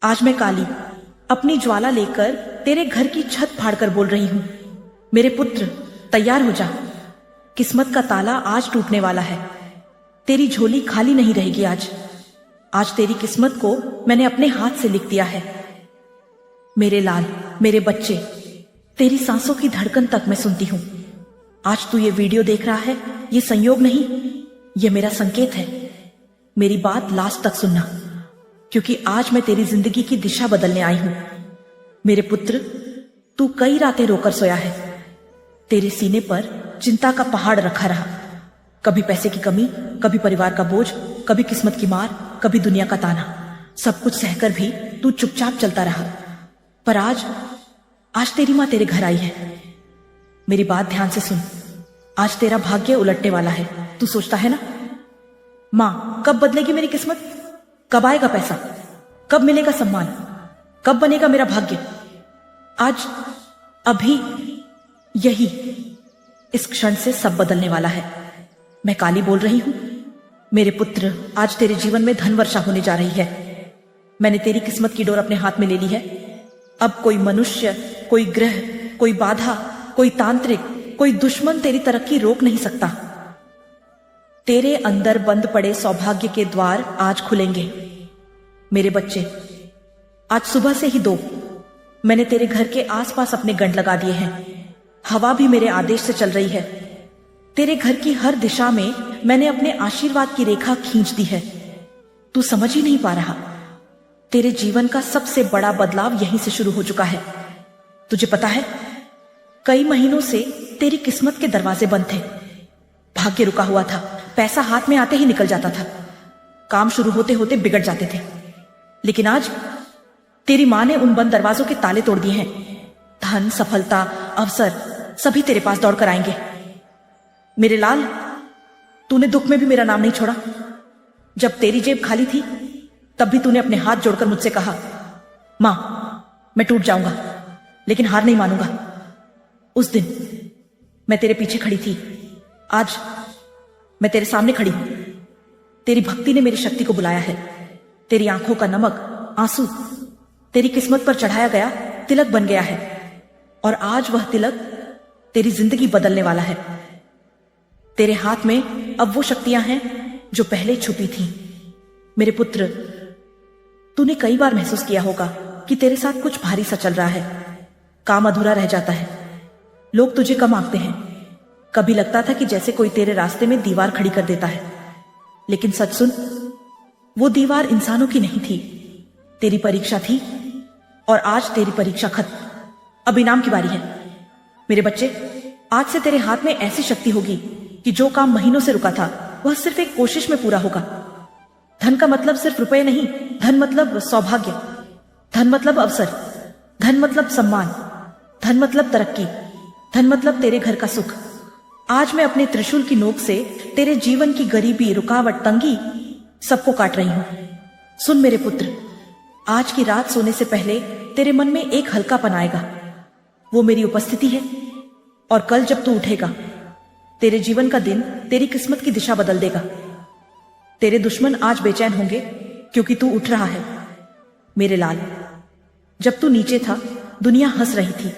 आज मैं काली अपनी ज्वाला लेकर तेरे घर की छत फाड़कर बोल रही हूं, मेरे पुत्र तैयार हो जा। किस्मत का ताला आज टूटने वाला है। तेरी झोली खाली नहीं रहेगी। आज तेरी किस्मत को मैंने अपने हाथ से लिख दिया है। मेरे लाल, मेरे बच्चे, तेरी सांसों की धड़कन तक मैं सुनती हूं। आज तू ये वीडियो देख रहा है, ये संयोग नहीं, ये मेरा संकेत है। मेरी बात लास्ट तक सुनना, क्योंकि आज मैं तेरी जिंदगी की दिशा बदलने आई हूं। मेरे पुत्र, तू कई रातें रोकर सोया है। तेरे सीने पर चिंता का पहाड़ रखा रहा। कभी पैसे की कमी, कभी परिवार का बोझ, कभी किस्मत की मार, कभी दुनिया का ताना। सब कुछ सहकर भी तू चुपचाप चलता रहा। पर आज तेरी मां तेरे घर आई है। मेरी बात ध्यान से सुन। आज तेरा भाग्य उलटने वाला है। तू सोचता है ना, मां कब बदलेगी मेरी किस्मत, कब आएगा पैसा, कब मिलेगा सम्मान, कब बनेगा मेरा भाग्य। आज अभी यही इस क्षण से सब बदलने वाला है। मैं काली बोल रही हूं। मेरे पुत्र, आज तेरे जीवन में धन वर्षा होने जा रही है। मैंने तेरी किस्मत की डोर अपने हाथ में ले ली है। अब कोई मनुष्य, कोई ग्रह, कोई बाधा, कोई तांत्रिक, कोई दुश्मन तेरी तरक्की रोक नहीं सकता। तेरे अंदर बंद पड़े सौभाग्य के द्वार आज खुलेंगे। मेरे बच्चे, आज सुबह से ही मैंने तेरे घर के आसपास अपने गंड लगा दिए हैं। हवा भी मेरे आदेश से चल रही है। तेरे घर की हर दिशा में मैंने अपने आशीर्वाद की रेखा खींच दी है। तू समझ ही नहीं पा रहा, तेरे जीवन का सबसे बड़ा बदलाव यहीं से शुरू हो चुका है। तुझे पता है, कई महीनों से तेरी किस्मत के दरवाजे बंद थे। भाग्य रुका हुआ था। पैसा हाथ में आते ही निकल जाता था। काम शुरू होते होते बिगड़ जाते थे। लेकिन आज तेरी मां ने उन बंद दरवाजों के ताले तोड़ दिए हैं। धन, सफलता, अवसर सभी तेरे पास दौड़कर आएंगे। मेरे लाल, तूने दुख में भी मेरा नाम नहीं छोड़ा। जब तेरी जेब खाली थी, तब भी तूने अपने हाथ जोड़कर मुझसे कहा, मां मैं टूट जाऊंगा लेकिन हार नहीं मानूंगा। उस दिन मैं तेरे पीछे खड़ी थी। आज मैं तेरे सामने खड़ी हूं। तेरी भक्ति ने मेरी शक्ति को बुलाया है। तेरी आंखों का नमक, आंसू तेरी किस्मत पर चढ़ाया गया तिलक बन गया है। और आज वह तिलक तेरी जिंदगी बदलने वाला है। तेरे हाथ में अब वो शक्तियां हैं जो पहले छुपी थीं। मेरे पुत्र, तूने कई बार महसूस किया होगा कि तेरे साथ कुछ भारी सा चल रहा है। काम अधूरा रह जाता है। लोग तुझे कम आंकते हैं। कभी लगता था कि जैसे कोई तेरे रास्ते में दीवार खड़ी कर देता है। लेकिन सच सुन, वो दीवार इंसानों की नहीं थी, तेरी परीक्षा थी। और आज तेरी परीक्षा खत्म। अब इनाम की बारी है। मेरे बच्चे, आज से तेरे हाथ में ऐसी शक्ति होगी कि जो काम महीनों से रुका था, वह सिर्फ एक कोशिश में पूरा होगा। धन का मतलब सिर्फ रुपए नहीं, धन मतलब सौभाग्य, धन मतलब अवसर, धन मतलब सम्मान, धन मतलब तरक्की, धन मतलब तेरे घर का सुख। आज मैं अपने त्रिशूल की नोक से तेरे जीवन की गरीबी, रुकावट, तंगी सबको काट रही हूं। सुन मेरे पुत्र, आज की रात सोने से पहले तेरे मन में एक हल्कापन आएगा। वो मेरी उपस्थिति है। और कल जब तू उठेगा, तेरे जीवन का दिन तेरी किस्मत की दिशा बदल देगा। तेरे दुश्मन आज बेचैन होंगे क्योंकि तू उठ रहा है। मेरे लाल, जब तू नीचे था, दुनिया हंस रही थी।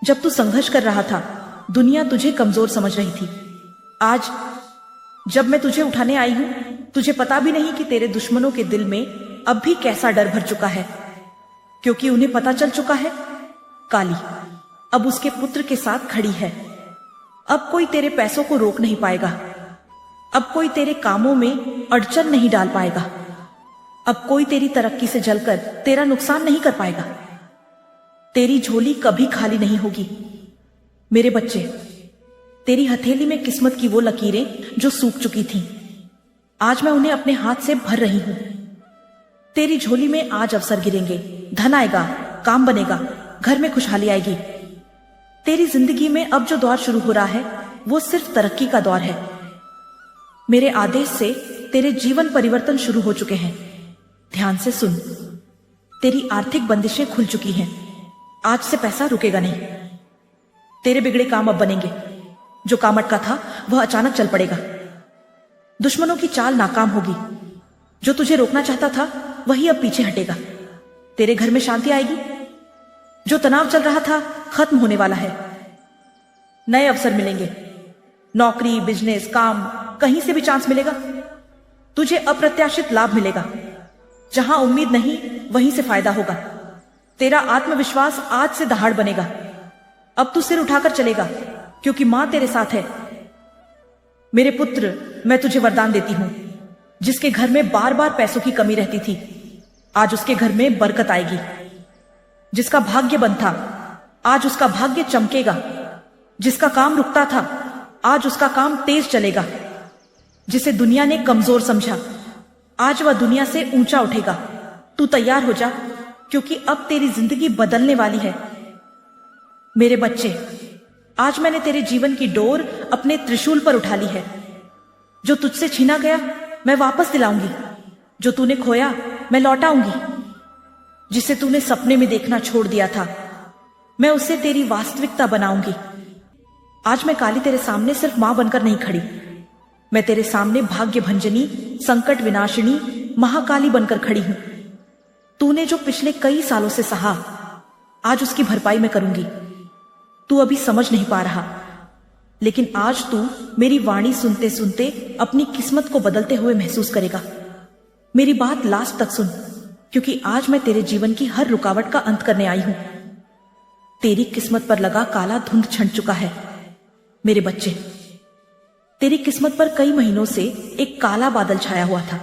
जब तू संघर्ष कर रहा था, दुनिया तुझे कमजोर समझ रही थी। आज जब मैं तुझे उठाने आई हूं, तुझे पता भी नहीं कि तेरे दुश्मनों के दिल में अब भी कैसा डर भर चुका है। क्योंकि उन्हें पता चल चुका है, काली अब उसके पुत्र के साथ खड़ी है। अब कोई तेरे पैसों को रोक नहीं पाएगा। अब कोई तेरे कामों में अड़चन नहीं डाल पाएगा। अब कोई तेरी तरक्की से जलकर तेरा नुकसान नहीं कर पाएगा। तेरी झोली कभी खाली नहीं होगी। मेरे बच्चे, तेरी हथेली में किस्मत की वो लकीरें जो सूख चुकी थीं, आज मैं उन्हें अपने हाथ से भर रही हूं। तेरी झोली में आज अवसर गिरेंगे, धन आएगा, काम बनेगा, घर में खुशहाली आएगी। तेरी जिंदगी में अब जो दौर शुरू हो रहा है, वो सिर्फ तरक्की का दौर है। मेरे आदेश से तेरे जीवन परिवर्तन शुरू हो चुके हैं। ध्यान से सुन, तेरी आर्थिक बंदिशें खुल चुकी हैं। आज से पैसा रुकेगा नहीं। तेरे बिगड़े काम अब बनेंगे। जो काम अटका था, वह अचानक चल पड़ेगा। दुश्मनों की चाल नाकाम होगी। जो तुझे रोकना चाहता था, वही अब पीछे हटेगा। तेरे घर में शांति आएगी। जो तनाव चल रहा था खत्म होने वाला है। नए अवसर मिलेंगे, नौकरी, बिजनेस, काम, कहीं से भी चांस मिलेगा। तुझे अप्रत्याशित लाभ मिलेगा। जहां उम्मीद नहीं वहीं से फायदा होगा। तेरा आत्मविश्वास आज से दहाड़ बनेगा। अब तू सिर उठाकर चलेगा क्योंकि मां तेरे साथ है। मेरे पुत्र, मैं तुझे वरदान देती हूं। जिसके घर में बार बार पैसों की कमी रहती थी, आज उसके घर में बरकत आएगी। जिसका भाग्य बंद था, आज उसका भाग्य चमकेगा। जिसका काम रुकता था, आज उसका काम तेज चलेगा। जिसे दुनिया ने कमजोर समझा, आज वह दुनिया से ऊंचा उठेगा। तू तैयार हो जा क्योंकि अब तेरी जिंदगी बदलने वाली है। मेरे बच्चे, आज मैंने तेरे जीवन की डोर अपने त्रिशूल पर उठा ली है। जो तुझसे छीना गया मैं वापस दिलाऊंगी। जो तूने खोया मैं लौटाऊंगी। जिसे तूने सपने में देखना छोड़ दिया था, मैं उसे तेरी वास्तविकता बनाऊंगी। आज मैं काली तेरे सामने सिर्फ मां बनकर नहीं खड़ी, मैं तेरे सामने भाग्य भंजनी, संकट विनाशिनी, महाकाली बनकर खड़ी हूं। तूने जो पिछले कई सालों से सहा, आज उसकी भरपाई मैं करूंगी। तू अभी समझ नहीं पा रहा, लेकिन आज तू मेरी वाणी सुनते सुनते अपनी किस्मत को बदलते हुए महसूस करेगा। मेरी बात लास्ट तक सुन, क्योंकि आज मैं तेरे जीवन की हर रुकावट का अंत करने आई हूं। तेरी किस्मत पर लगा काला धुंध छंट चुका है। मेरे बच्चे, तेरी किस्मत पर कई महीनों से एक काला बादल छाया हुआ था।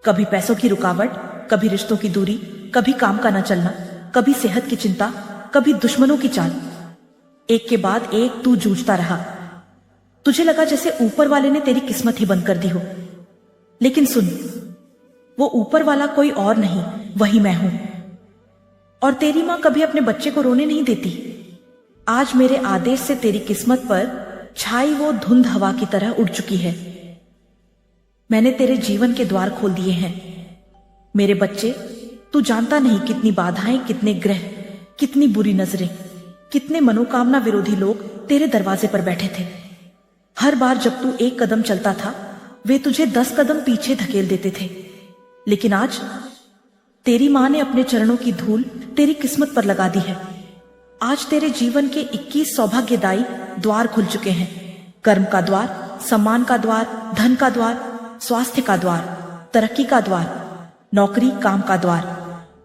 कभी पैसों की रुकावट, कभी रिश्तों की दूरी, कभी काम का न चलना, कभी सेहत की चिंता, कभी दुश्मनों की चाल। एक के बाद एक तू जूझता रहा। तुझे लगा जैसे ऊपर वाले ने तेरी किस्मत ही बंद कर दी हो। लेकिन सुन, वो ऊपर वाला कोई और नहीं, वही मैं हूं। और तेरी मां कभी अपने बच्चे को रोने नहीं देती। आज मेरे आदेश से तेरी किस्मत पर छाई वो धुंध हवा की तरह उड़ चुकी है। मैंने तेरे जीवन के द्वार खोल दिए हैं। मेरे बच्चे, तू जानता नहीं कितनी बाधाएं, कितने ग्रह, कितनी बुरी नजरें, कितने मनोकामना विरोधी लोग तेरे दरवाजे पर बैठे थे। हर बार जब तू एक कदम चलता था, वे तुझे 10 कदम पीछे धकेल देते थे। लेकिन आज तेरी मां ने अपने चरणों की धूल तेरी किस्मत पर लगा दी है। आज तेरे जीवन के 21 सौभाग्यदायी द्वार खुल चुके हैं। कर्म का द्वार, सम्मान का द्वार, धन का द्वार, स्वास्थ्य का द्वार, तरक्की का द्वार, नौकरी काम का द्वार,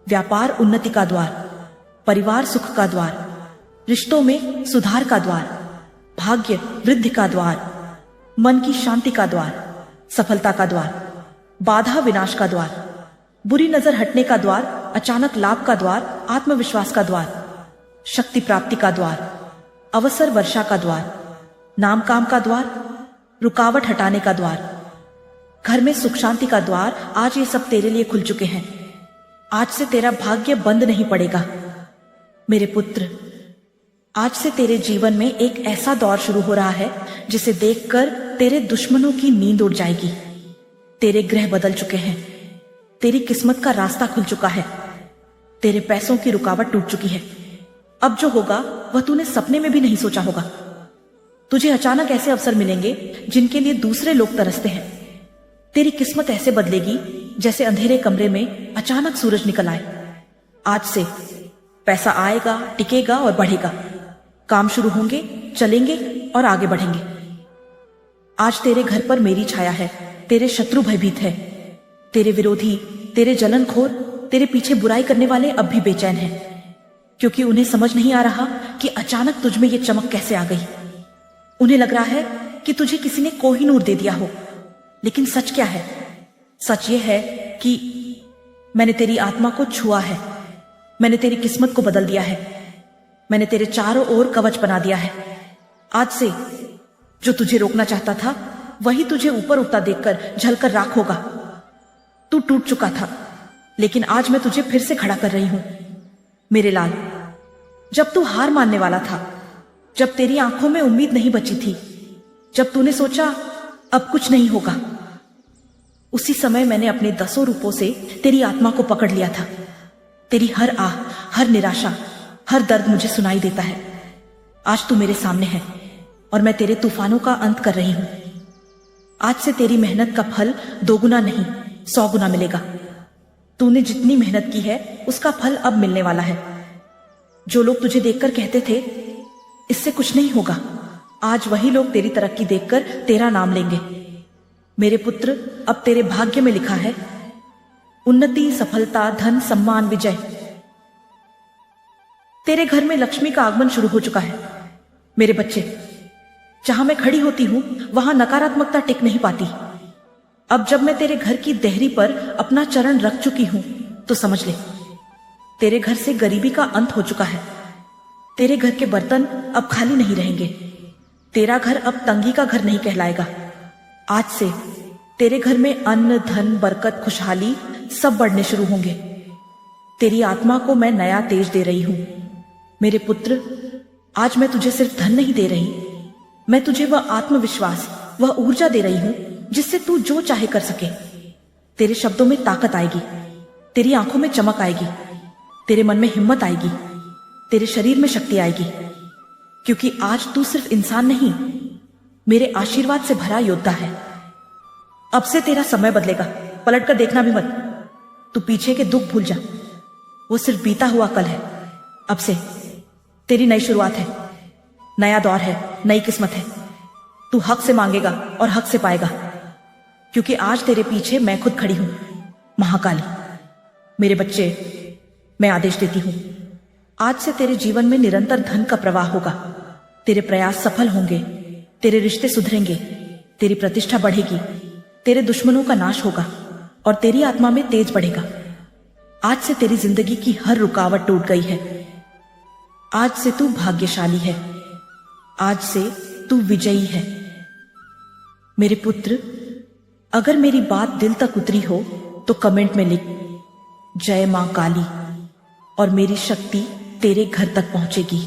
व्यापार उन्नति का द्वार, परिवार सुख का द्वार, रिश्तों में सुधार का द्वार, भाग्य वृद्धि का द्वार, मन की शांति का द्वार, सफलता का द्वार, बाधा विनाश का द्वार, बुरी नजर हटने का द्वार, अचानक लाभ का द्वार, आत्मविश्वास का द्वार, शक्ति प्राप्ति का द्वार, अवसर वर्षा का द्वार, नाम काम का द्वार, रुकावट हटाने का द्वार, घर में सुख शांति का द्वार। आज ये सब तेरे लिए खुल चुके हैं। आज से तेरा भाग्य बंद नहीं पड़ेगा। मेरे पुत्र, आज से तेरे जीवन में एक ऐसा दौर शुरू हो रहा है जिसे देखकर तेरे दुश्मनों की नींद उड़ जाएगी। तेरे ग्रह बदल चुके हैं। तेरी किस्मत का रास्ता खुल चुका है। तेरे पैसों की रुकावट टूट चुकी है। अब जो होगा वह तूने सपने में भी नहीं सोचा होगा। तुझे अचानक ऐसे अवसर मिलेंगे जिनके लिए दूसरे लोग तरसते हैं। तेरी किस्मत ऐसे बदलेगी जैसे अंधेरे कमरे में अचानक सूरज निकल आए। आज से पैसा आएगा, टिकेगा और बढ़ेगा। काम शुरू होंगे, चलेंगे और आगे बढ़ेंगे। आज तेरे घर पर मेरी छाया है। तेरे शत्रु भयभीत है। तेरे विरोधी, तेरे जलनखोर, तेरे पीछे बुराई करने वाले अब भी बेचैन हैं, क्योंकि उन्हें समझ नहीं आ रहा कि अचानक तुझ में ये चमक कैसे आ गई। उन्हें लग रहा है कि तुझे किसी ने कोहिनूर दे दिया हो। लेकिन सच क्या है? सच ये है कि मैंने तेरी आत्मा को छुआ है। मैंने तेरी किस्मत को बदल दिया है। मैंने तेरे चारों ओर कवच बना दिया है। आज से जो तुझे रोकना चाहता था वही तुझे ऊपर उठता देखकर झलकर राख होगा। तू टूट चुका था, लेकिन आज मैं तुझे फिर से खड़ा कर रही हूं। मेरे लाल, जब तू हार मानने वाला था, जब तेरी आंखों में उम्मीद नहीं बची थी, जब तूने सोचा अब कुछ नहीं होगा, उसी समय मैंने अपने 10 रूपों से तेरी आत्मा को पकड़ लिया था। तेरी हर आह, हर निराशा, हर दर्द मुझे सुनाई देता है। आज तू मेरे सामने है और मैं तेरे तूफानों का अंत कर रही हूं। आज से तेरी मेहनत का फल 2 गुना नहीं 100 गुना मिलेगा। तूने जितनी मेहनत की है उसका फल अब मिलने वाला है। जो लोग तुझे देखकर कहते थे इससे कुछ नहीं होगा, आज वही लोग तेरी तरक्की देखकर तेरा नाम लेंगे। मेरे पुत्र, अब तेरे भाग्य में लिखा है उन्नति, सफलता, धन, सम्मान, विजय। तेरे घर में लक्ष्मी का आगमन शुरू हो चुका है। मेरे बच्चे, जहां मैं खड़ी होती हूं वहां नकारात्मकता टिक नहीं पाती। अब जब मैं तेरे घर की देहरी पर अपना चरण रख चुकी हूं तो समझ ले, तेरे घर से गरीबी का अंत हो चुका है। तेरे घर के बर्तन अब खाली नहीं रहेंगे। तेरा घर अब तंगी का घर नहीं कहलाएगा। आज से तेरे घर में अन्न, धन, बरकत, खुशहाली सब बढ़ने शुरू होंगे। तेरी आत्मा को मैं नया तेज दे रही हूं। मेरे पुत्र, आज मैं तुझे सिर्फ धन नहीं दे रही, मैं तुझे वह आत्मविश्वास, वह ऊर्जा दे रही हूं जिससे तू जो चाहे कर सके। तेरे शब्दों में ताकत आएगी, तेरी आंखों में चमक आएगी, तेरे मन में हिम्मत आएगी, तेरे शरीर में शक्ति आएगी, क्योंकि आज तू सिर्फ इंसान नहीं, मेरे आशीर्वाद से भरा योद्धा है। अब से तेरा समय बदलेगा, पलट कर देखना भी मत। तू पीछे के दुख भूल जा, वो सिर्फ बीता हुआ कल है। अब से तेरी नई शुरुआत है, नया दौर है, नई किस्मत है। तू हक से मांगेगा और हक से पाएगा, क्योंकि आज तेरे पीछे मैं खुद खड़ी हूं, महाकाली। मेरे बच्चे, मैं आदेश देती हूं, आज से तेरे जीवन में निरंतर धन का प्रवाह होगा। तेरे प्रयास सफल होंगे, तेरे रिश्ते सुधरेंगे, तेरी प्रतिष्ठा बढ़ेगी, तेरे दुश्मनों का नाश होगा और तेरी आत्मा में तेज बढ़ेगा। आज से तेरी जिंदगी की हर रुकावट टूट गई है। आज से तू भाग्यशाली है, आज से तू विजयी है। मेरे पुत्र, अगर मेरी बात दिल तक उतरी हो तो कमेंट में लिख जय मां काली, और मेरी शक्ति तेरे घर तक पहुंचेगी।